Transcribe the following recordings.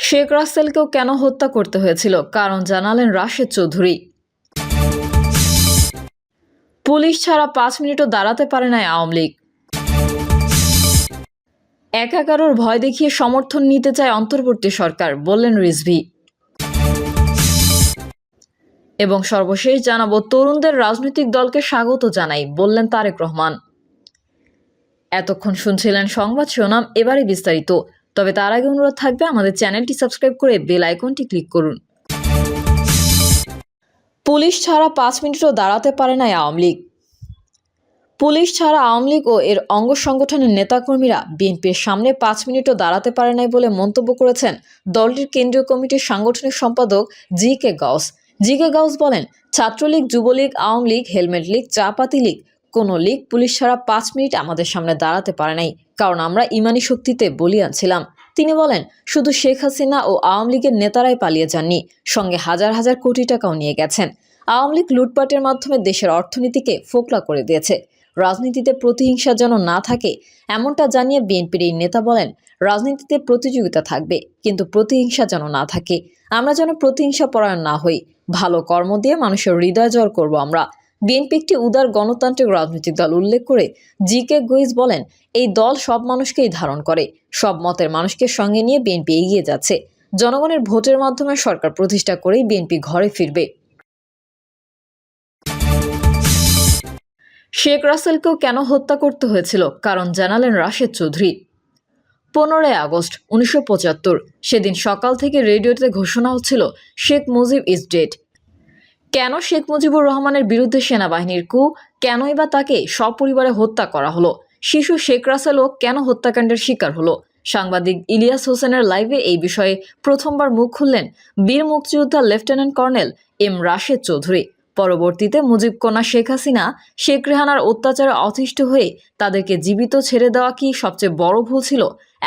শেখ রাসেলকেও কেন হত্যা করতে হয়েছিল কারণ জানালেন রাশেদ চৌধুরী। পুলিশ ছাড়া 5 মিনিটও দাঁড়াতে পারে না আওয়ামী লীগ। একা কারোর ভয় দেখিয়ে সমর্থন নিতে চায় অন্তর্বর্তী সরকার, বললেন রিজভী। এবং সর্বশেষ জানাবো, তরুণদের রাজনৈতিক দলকে স্বাগত জানাই, বললেন তারেক রহমান। এতক্ষণ শুনছিলেন সংবাদ শিরোনাম, এবারে বিস্তারিত। তবে তার আগে অনুরোধ থাকবে আমাদের চ্যানেলটি সাবস্ক্রাইব করে বেল আইকনটি ক্লিক করুন। পুলিশ ছাড়া 5 মিনিটও দাঁড়াতে পারে না আওয়ামী লীগ। পুলিশ ছাড়া আওয়ামী লীগ ও এর অঙ্গ সংগঠনের নেতাকর্মীরা বিএনপির সামনে 5 মিনিটও দাঁড়াতে পারে নাই বলে মন্তব্য করেছেন দলটির কেন্দ্রীয় কমিটির সাংগঠনিক সম্পাদক জি কে গাউস বলেন, ছাত্রলীগ, যুবলীগ, আওয়ামী লীগ, হেলমেট লীগ, চাপাতি লীগ, কোনো লীগ পুলিশ ছাড়া 5 মিনিট আমাদের সামনে দাঁড়াতে পারে নাই, কারণ আমরা ইমানি শক্তিতে বলিয়ান ছিলাম। তিনি বলেন, শুধু শেখ হাসিনা ও আওয়ামী লীগের নেতারাই পালিয়ে যাননি, সঙ্গে হাজার হাজার কোটি টাকাও নিয়ে গেছেন। আওয়ামী লীগ লুটপাটের মাধ্যমে দেশের অর্থনীতিকে ফোকলা করে দিয়েছে। রাজনীতিতে প্রতিহিংসা যেন না থাকে, এমনটা জানিয়ে বিএনপির এই নেতা বলেন, রাজনীতিতে প্রতিযোগিতা থাকবে, কিন্তু প্রতিহিংসা যেন না থাকে। আমরা যেন প্রতিহিংসা পরায়ণ না হই। ভালো কর্ম দিয়ে মানুষের হৃদয় জয় করব আমরা। বিএনপি একটি উদার গণতান্ত্রিক রাজনৈতিক দল উল্লেখ করে জি কে গাউস বলেন, এই দল সব মানুষকেই ধারণ করে, সব মতের মানুষকে সঙ্গে নিয়ে বিএনপি এগিয়ে যাচ্ছে। জনগণের ভোটের মাধ্যমে সরকার প্রতিষ্ঠা করেই বিএনপি ঘরে ফিরবে। শেখ রাসেলকেও কেন হত্যা করতে হয়েছিল কারণ জানালেন রাশেদ চৌধুরী। 15 আগস্ট 1975, সেদিন সকাল থেকে রেডিওতে ঘোষণা হচ্ছিল শেখ মুজিব ইজ ডেড। কেন শেখ মুজিবুর রহমানের বিরুদ্ধে সেনাবাহিনীর কূ, কেনই বা তাকে সপরিবারে হত্যা করা হলো? শিশু শেখ রাসেলও কেন হত্যাকাণ্ডের শিকার হলো? সাংবাদিক ইলিয়াস হোসেনের লাইভে এই বিষয়ে প্রথমবার মুখ খুললেন বীর মুক্তিযোদ্ধা lieutenant colonel M Rashed Chowdhury. পরবর্তীতে মুজিব কন্যা শেখ হাসিনা, শেখ রেহানার অত্যাচারে অতিষ্ঠ হয়ে তাদেরকে জীবিত ছেড়ে দেওয়া কি সবচেয়ে বড় ভুল ছিল,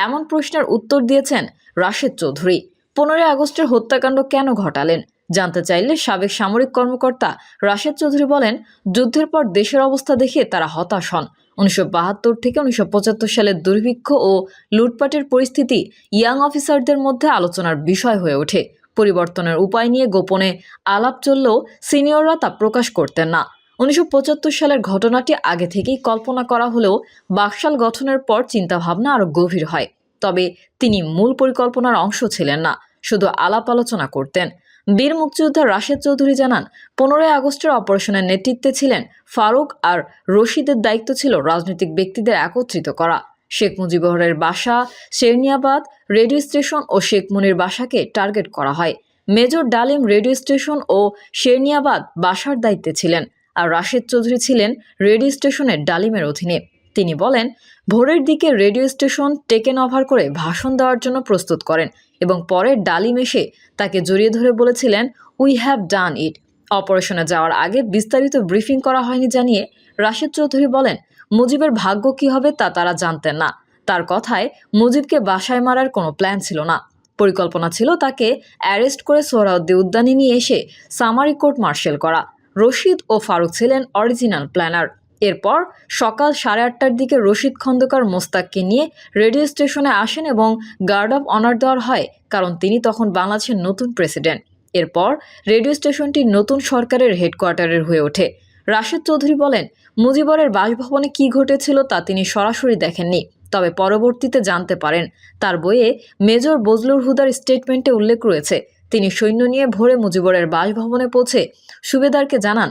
এমন প্রশ্নের উত্তর দিয়েছেন রাশেদ চৌধুরী। 15 আগস্টের হত্যাকাণ্ড কেন ঘটালেন জানতে চাইলে সাবেক সামরিক কর্মকর্তা রাশেদ চৌধুরী বলেন, যুদ্ধের পর দেশের অবস্থা দেখে তারা হতাশ হন। 1972 থেকে 1975 সালের দুর্ভিক্ষ ও লুটপাটের পরিস্থিতি ইয়াং অফিসারদের মধ্যে আলোচনার বিষয় হয়ে ওঠে। পরিবর্তনের উপায় নিয়ে গোপনে আলাপ চললেও সিনিয়ররা তা প্রকাশ করতেন না। 1975 সালের ঘটনাটি আগে থেকেই কল্পনা করা হলেও বাকশাল গঠনের পর চিন্তাভাবনা আরও গভীর হয়। তবে তিনি মূল পরিকল্পনার অংশ ছিলেন না, শুধু আলাপ আলোচনা করতেন। বীর মুক্তিযোদ্ধা রাশেদ চৌধুরী জানান, 15 আগস্টের অপারেশনের নেতৃত্বে ছিলেন ফারুক, আর রশিদের দায়িত্ব ছিল রাজনৈতিক ব্যক্তিদের একত্রিত করা। শেখ মুজিবুরের বাসা, শেরনিয়াবাদ রেডিও স্টেশন ও শেখ মুনির বাসাকে টার্গেট করা হয়। মেজর ডালিম রেডিও স্টেশন ও শেরনিয়াবাদ বাসার দায়িত্বে ছিলেন, আর রাশেদ চৌধুরী ছিলেন রেডিও স্টেশনের ডালিমের অধীনে। তিনি বলেন, ভোরের দিকে রেডিও স্টেশন টেকেন ওভার করে ভাষণ দেওয়ার জন্য প্রস্তুত করেন এবং পরে ডালিম এসে তাকে জড়িয়ে ধরে বলেছিলেন, উই হ্যাভ ডান ইট। অপারেশনে যাওয়ার আগে বিস্তারিত ব্রিফিং করা হয়নি জানিয়ে রাশেদ চৌধুরী বলেন, মুজিবের ভাগ্য কী হবে তা তারা জানতেন না। তার কথায়, মুজিবকে বাসায় মারার কোনো প্ল্যান ছিল না। পরিকল্পনা ছিল তাকে অ্যারেস্ট করে সোহরাওয়ার্দী উদ্যানে নিয়ে এসে সামারি কোর্ট মার্শাল করা। রশিদ ও ফারুক ছিলেন অরিজিনাল প্ল্যানার। এরপর সকাল 8:30টার দিকে রশিদ খন্দকার মোস্তাককে নিয়ে রেডিও স্টেশনে আসেন এবং গার্ড অফ অনার দেওয়ার হয়, কারণ তিনি তখন বাংলাদেশের নতুন প্রেসিডেন্ট। এরপর রেডিও স্টেশনটি নতুন সরকারের হেডকোয়ার্টারের হয়ে ওঠে। রাশেদ চৌধুরী বলেন, মুজিবরের বাসভবনে কী ঘটেছিল তা তিনি সরাসরি দেখেননি, তবে পরবর্তীতে জানতে পারেন। তার বইয়ে মেজর বজলুর হুদার স্টেটমেন্টে উল্লেখ রয়েছে, তিনি সৈন্য নিয়ে ভোরে মুজিবরের বাসভবনে পৌঁছে সুবেদারকে জানান,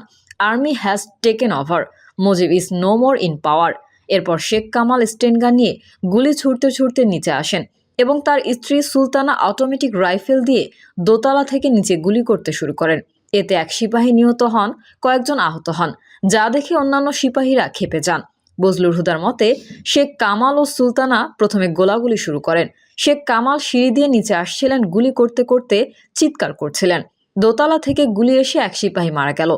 army has taken over, Mujib is no more in power. এরপর শেখ কামাল স্টেনগান নিয়ে গুলি ছুটতে ছুটতে নিচে আসেন এবং তার স্ত্রী সুলতানা অটোমেটিক রাইফেল দিয়ে দোতলা থেকে নিচে গুলি করতে শুরু করেন। এতে এক সিপাহী নিহত হন, কয়েকজন আহত হন, যা দেখে অন্যান্য সিপাহীরা ক্ষেপে যান। বজলুর হুদার মতে, শেখ কামাল ও সুলতানা প্রথমে গোলাগুলি শুরু করেন। শেখ কামাল সিঁড়ি দিয়ে নিচে আসছিলেন, গুলি করতে করতে চিৎকার করছিলেন। দোতলা থেকে গুলি এসে এক সিপাহী মারা গেল।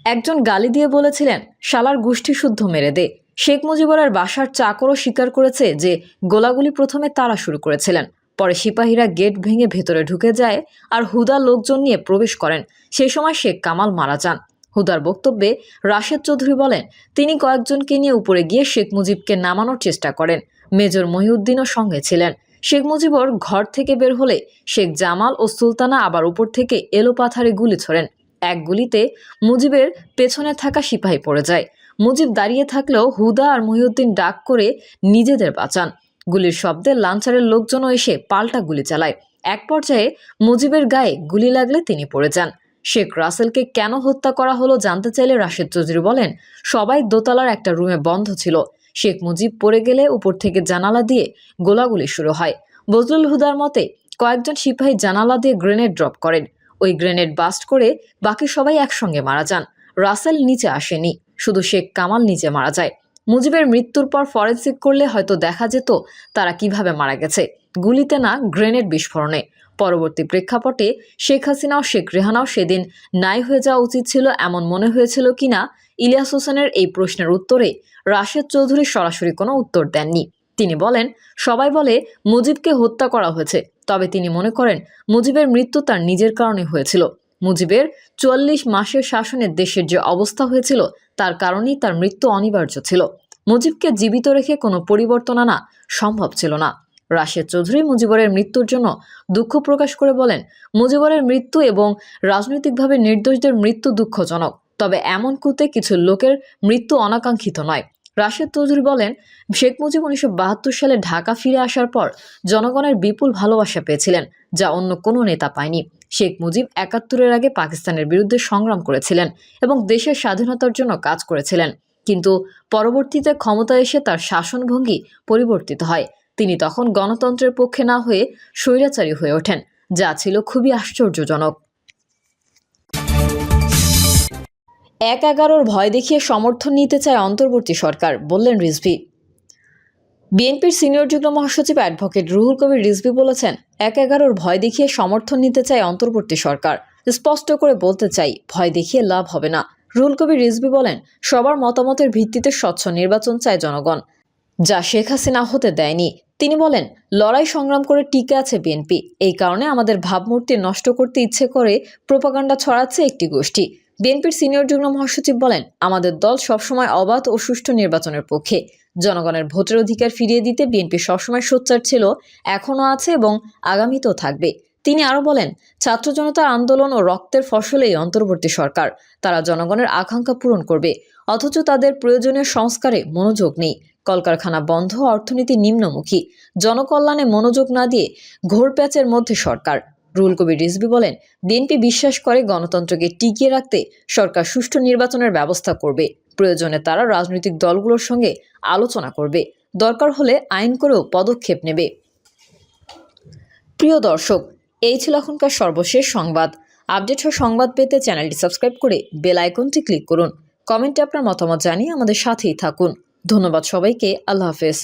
একজন গালি দিয়ে বলেছিলেন, শালার গোষ্ঠী শুদ্ধ মেরে দে। শেখ মুজিবরের বাসার চাকরও স্বীকার করেছে যে গোলাগুলি প্রথমে তারা শুরু করেছিলেন। পরে সিপাহীরা গেট ভেঙে ভেতরে ঢুকে যায় আর হুদা লোকজন নিয়ে প্রবেশ করেন। সেই সময় শেখ কামাল মারা যান। হুদার বক্তব্যে রাশেদ চৌধুরী বলেন, তিনি কয়েকজনকে নিয়ে উপরে গিয়ে শেখ মুজিবকে নামানোর চেষ্টা করেন। মেজর মহিউদ্দিনও সঙ্গে ছিলেন। শেখ মুজিবর ঘর থেকে বের হলে শেখ জামাল ও সুলতানা আবার উপর থেকে এলোপাথারে গুলি ছোড়েন। এক গুলিতে মুজিবের পেছনে থাকা সিপাহী পড়ে যায়। মুজিব দাঁড়িয়ে থাকলেও হুদা আর মহিউদ্দিন ডাক করে নিজেদের বাঁচান। গুলির শব্দে লাঞ্চারের লোকজনও এসে পাল্টা গুলি চালায়। এক পর্যায়ে মুজিবের গায়ে গুলি লাগলে তিনি পড়ে যান। শেখ রাসেলকে কেন হত্যা করা হলো জানতে চাইলে রাশেদ চৌধুরী বলেন, সবাই দোতলার একটা রুমে বন্ধ ছিল। শেখ মুজিব পড়ে গেলে উপর থেকে জানালা দিয়ে গোলাগুলি শুরু হয়। বজলুল হুদার মতে কয়েকজন সিপাহী জানালা দিয়ে গ্রেনেড ড্রপ করেন। ওই গ্রেনেড বাস্ট করে বাকি সবাই একসঙ্গে মারা যান। রাসেল নিচে আসেনি, শুধু শেখ কামাল নিচে মারা যায়। মুজিবের মৃত্যুর পর ফরেনসিক করলে হয়তো দেখা যেত তারা কিভাবে মারা গেছে, গুলিতে না গ্রেনেড বিস্ফোরণে। পরবর্তী প্রেক্ষাপটে শেখ হাসিনা ও শেখ রেহানাও সেদিন নাই হয়ে যাওয়া উচিত ছিল এমন মনে হয়েছিল কিনা ইলিয়াস হোসেনের এই প্রশ্নের উত্তরে রাশেদ চৌধুরী সরাসরি কোনো উত্তর দেননি। তিনি বলেন, সবাই বলে মুজিবকে হত্যা করা হয়েছে, তবে তিনি মনে করেন মুজিবের মৃত্যু তার নিজের কারণে হয়েছিল। মুজিবের ৪৪ মাসের শাসনে দেশের যে অবস্থা হয়েছিল তার কারণেই তার মৃত্যু অনিবার্য ছিল। মুজিবকে জীবিত রেখে কোনো পরিবর্তন আনা সম্ভব ছিল না। রাশেদ চৌধুরী মুজিবরের মৃত্যুর জন্য দুঃখ প্রকাশ করে বলেন, মুজিবরের মৃত্যু এবং রাজনৈতিকভাবে নির্দোষদের মৃত্যু দুঃখজনক, তবে এমন কুতে কিছু লোকের মৃত্যু অনাকাঙ্ক্ষিত নয়। রাশেদ চৌধুরী বলেন, শেখ মুজিব ১৯৭২ সালে ঢাকা ফিরে আসার পর জনগণের বিপুল ভালোবাসা পেয়েছিলেন, যা অন্য কোনো নেতা পায়নি। শেখ মুজিব ৭১-এর আগে পাকিস্তানের বিরুদ্ধে সংগ্রাম করেছিলেন এবং দেশের স্বাধীনতার জন্য কাজ করেছিলেন, কিন্তু পরবর্তীতে ক্ষমতায় এসে তার শাসনভঙ্গি পরিবর্তিত হয়। তিনি তখন গণতন্ত্রের পক্ষে না হয়ে স্বৈরাচারী হয়ে ওঠেন, যা ছিল খুবই আশ্চর্যজনক। ১/১১-র ভয় দেখিয়ে সমর্থন নিতে চায় অন্তর্বর্তী সরকার, বললেন রিজভী। বিএনপির সিনিয়র যুগ্ম মহাসচিব অ্যাডভোকেট রুহুল কবির রিজভী বলেছেন, ১/১১-র ভয় দেখিয়ে সমর্থন নিতে চায় অন্তর্বর্তী সরকার। স্পষ্ট করে বলতে চাই, ভয় দেখিয়ে লাভ হবে না। রুহুল কবির রিজভী বলেন, সবার মতামতের ভিত্তিতে স্বচ্ছ নির্বাচন চায় জনগণ, যা শেখ হাসিনা হতে দেয়নি। তিনি বলেন, লড়াই সংগ্রাম করে টিকে আছে বিএনপি, এই কারণে আমাদের ভাবমূর্তি নষ্ট করতে ইচ্ছে করে প্রোপাগান্ডা ছড়াচ্ছে একটি গোষ্ঠী। বিএনপির সিনিয়র যুগ্ম মহাসচিব বলেন, আমাদের দল সবসময় অবাধ ও সুষ্ঠু নির্বাচনের পক্ষে। জনগণের ভোটের অধিকার ফিরিয়ে দিতে বিএনপি সবসময় সোচ্চার ছিল, এখনও আছে এবং আগামীতেও থাকবে। তিনি আরও বলেন, ছাত্র জনতার আন্দোলন ও রক্তের ফসল এই অন্তর্বর্তী সরকার। তারা জনগণের আকাঙ্ক্ষা পূরণ করবে, অথচ তাদের প্রয়োজনীয় সংস্কারে মনোযোগ নেই। কলকারখানা বন্ধ, অর্থনীতি নিম্নমুখী, জনকল্যাণে মনোযোগ না দিয়ে ঘোর প্যাচের মধ্যে সরকার। রুহুল কবির রিজভী বলেন, বিএনপি বিশ্বাস করে গণতন্ত্রকে টিকিয়ে রাখতে সরকার সুষ্ঠু নির্বাচনের ব্যবস্থা করবে। প্রয়োজনে তারা রাজনৈতিক দলগুলোর সঙ্গে আলোচনা করবে, দরকার হলে আইন করেও পদক্ষেপ নেবে। প্রিয় দর্শক, এই ছিল এখনকার সর্বশেষ সংবাদ। আপডেট হওয়া সংবাদ পেতে চ্যানেলটি সাবস্ক্রাইব করে বেল আইকনটি ক্লিক করুন। কমেন্টে আপনার মতামত জানিয়ে আমাদের সাথেই থাকুন। ধন্যবাদ সবাইকে। আল্লাহ হাফেজ।